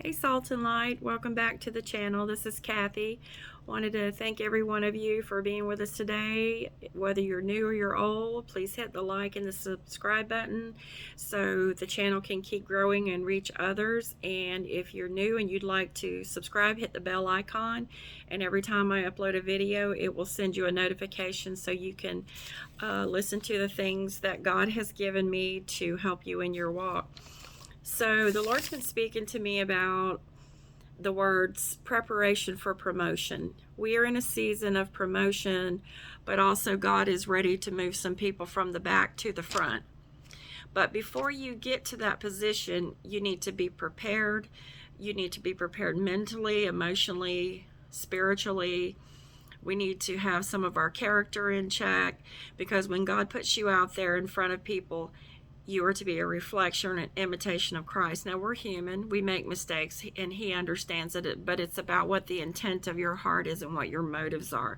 Hey Salt and Light, welcome back to the channel. This is Kathy. Wanted to thank every one of you for being with us today. Whether you're new or you're old, please hit the like and the subscribe button so the channel can keep growing and reach others. And if you're new and you'd like to subscribe, hit the bell icon, and every time I upload a video it will send you a notification so you can listen to the things that God has given me to help you in your walk. So the Lord's been speaking to me about the words preparation for promotion. We are in a season of promotion, but also God is ready to move some people from the back to the front. But before you get to that position, you need to be prepared. You need to be prepared mentally, emotionally, spiritually. We need to have some of our character in check, because when God puts you out there in front of people, you are to be a reflection and an imitation of Christ. Now, we're human. We make mistakes, and He understands it, but it's about what the intent of your heart is and what your motives are.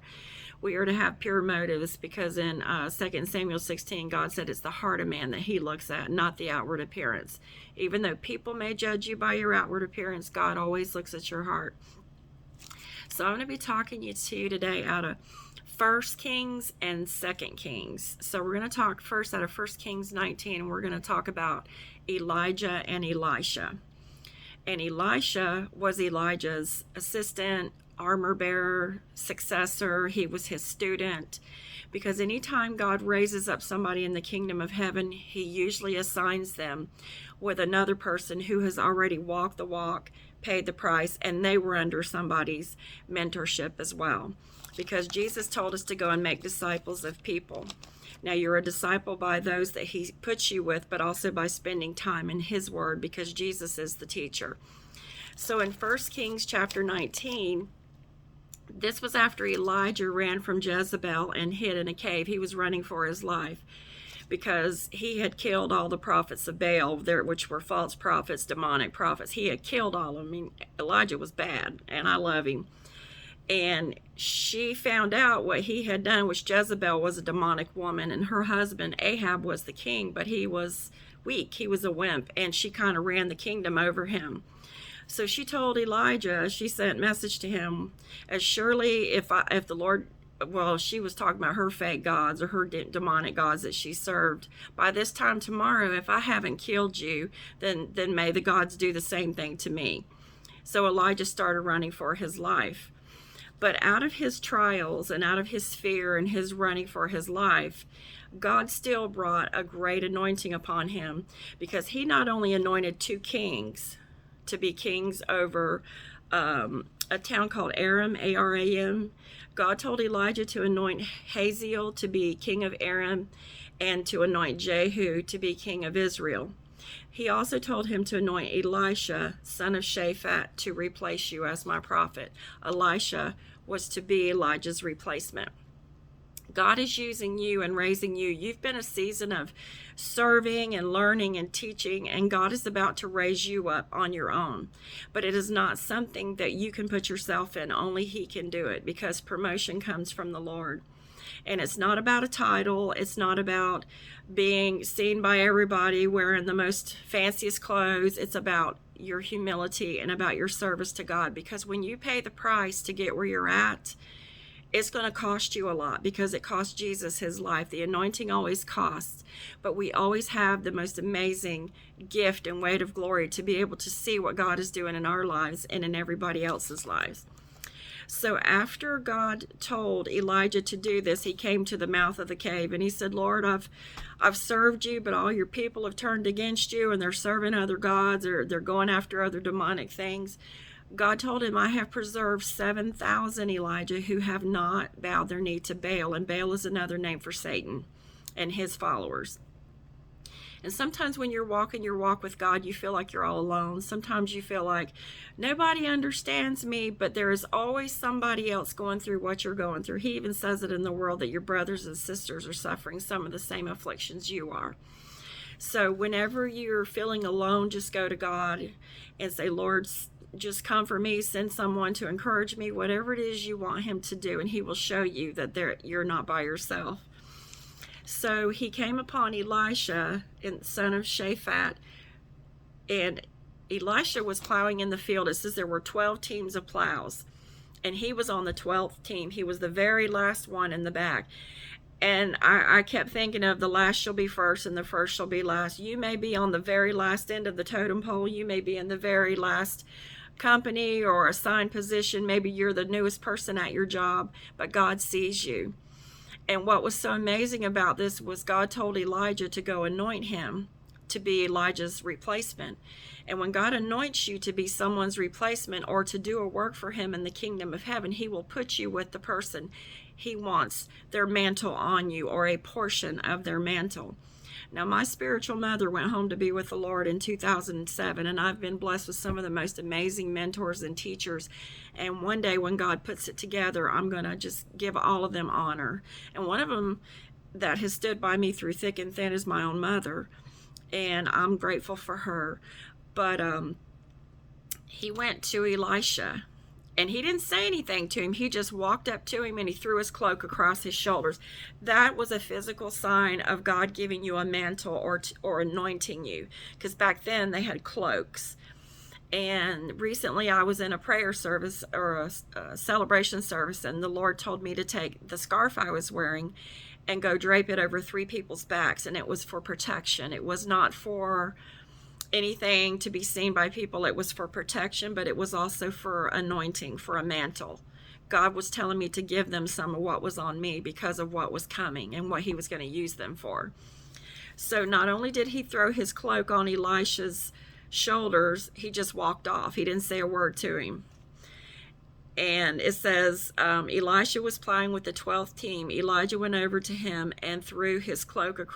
We are to have pure motives, because in 2 Samuel 16, God said it's the heart of man that He looks at, not the outward appearance. Even though people may judge you by your outward appearance, God always looks at your heart. So I'm going to be talking to you today out of 1 Kings and 2 Kings. So we're going to talk first out of 1 Kings 19, and we're going to talk about Elijah and Elisha. And Elisha was Elijah's assistant, armor bearer, successor. He was his student, because anytime God raises up somebody in the kingdom of heaven, He usually assigns them with another person who has already walked the walk, paid the price, and they were under somebody's mentorship as well. Because Jesus told us to go and make disciples of people. Now, you're a disciple by those that He puts you with, but also by spending time in His Word, because Jesus is the teacher. So in 1 Kings chapter 19, this was after Elijah ran from Jezebel and hid in a cave. He was running for his life because he had killed all the prophets of Baal, which were false prophets, demonic prophets. He had killed all of them. I mean, Elijah was bad, and I love him. And she found out what he had done, which Jezebel was a demonic woman, and her husband Ahab was the king, but he was weak. He was a wimp, and she kind of ran the kingdom over him. So she told Elijah, she sent a message to him, as surely if the Lord, well, she was talking about her fake gods or her demonic gods that she served, by this time tomorrow, if I haven't killed you, then may the gods do the same thing to me. So Elijah started running for his life. But out of his trials and out of his fear and his running for his life, God still brought a great anointing upon him, because He not only anointed two kings to be kings over a town called Aram, A-R-A-M. God told Elijah to anoint Hazael to be king of Aram, and to anoint Jehu to be king of Israel. He also told him to anoint Elisha, son of Shaphat, to replace you as my prophet. Elisha was to be Elijah's replacement. God is using you and raising you. You've been a season of serving and learning and teaching, and God is about to raise you up on your own. But it is not something that you can put yourself in. Only He can do it, because promotion comes from the Lord. And it's not about a title. It's not about being seen by everybody wearing the most fanciest clothes. It's about your humility and about your service to God. Because when you pay the price to get where you're at, it's going to cost you a lot, because it cost Jesus His life. The anointing always costs, but we always have the most amazing gift and weight of glory to be able to see what God is doing in our lives and in everybody else's lives. So after God told Elijah to do this, he came to the mouth of the cave, and he said, Lord, I've served you, but all your people have turned against you, and they're serving other gods, or they're going after other demonic things. God told him, I have preserved 7,000, Elijah, who have not bowed their knee to Baal. And Baal is another name for Satan and his followers. And sometimes when you're walking your walk with God, you feel like you're all alone. Sometimes you feel like nobody understands me, but there is always somebody else going through what you're going through. He even says it in the world that your brothers and sisters are suffering some of the same afflictions you are. So whenever you're feeling alone, just go to God and say, Lord, just come for me, send someone to encourage me, whatever it is you want Him to do, and He will show you that you're not by yourself. So he came upon Elisha, son of Shaphat, and Elisha was plowing in the field. It says there were 12 teams of plows, and he was on the 12th team. He was the very last one in the back. And I kept thinking of the last shall be first and the first shall be last. You may be on the very last end of the totem pole. You may be in the very last company or assigned position. Maybe you're the newest person at your job, but God sees you. And what was so amazing about this was God told Elijah to go anoint him to be Elijah's replacement. And when God anoints you to be someone's replacement or to do a work for him in the kingdom of heaven, he will put you with the person he wants their mantle on you, or a portion of their mantle. Now, my spiritual mother went home to be with the Lord in 2007, and I've been blessed with some of the most amazing mentors and teachers. And one day when God puts it together, I'm going to just give all of them honor. And one of them that has stood by me through thick and thin is my own mother, and I'm grateful for her. But he went to Elisha, and he didn't say anything to him. He just walked up to him and he threw his cloak across his shoulders. That was a physical sign of God giving you a mantle or anointing you, because back then they had cloaks. And recently I was in a prayer service, or a celebration service, and the Lord told me to take the scarf I was wearing and go drape it over 3 people's backs, and it was for protection. It was not for anything to be seen by people. It was for protection, but it was also for anointing, for a mantle. God was telling me to give them some of what was on me because of what was coming and what he was going to use them for. So not only did he throw his cloak on Elisha's shoulders, he just walked off. He didn't say a word to him. And it says, Elisha was plowing with the 12th team. Elijah went over to him and threw his cloak across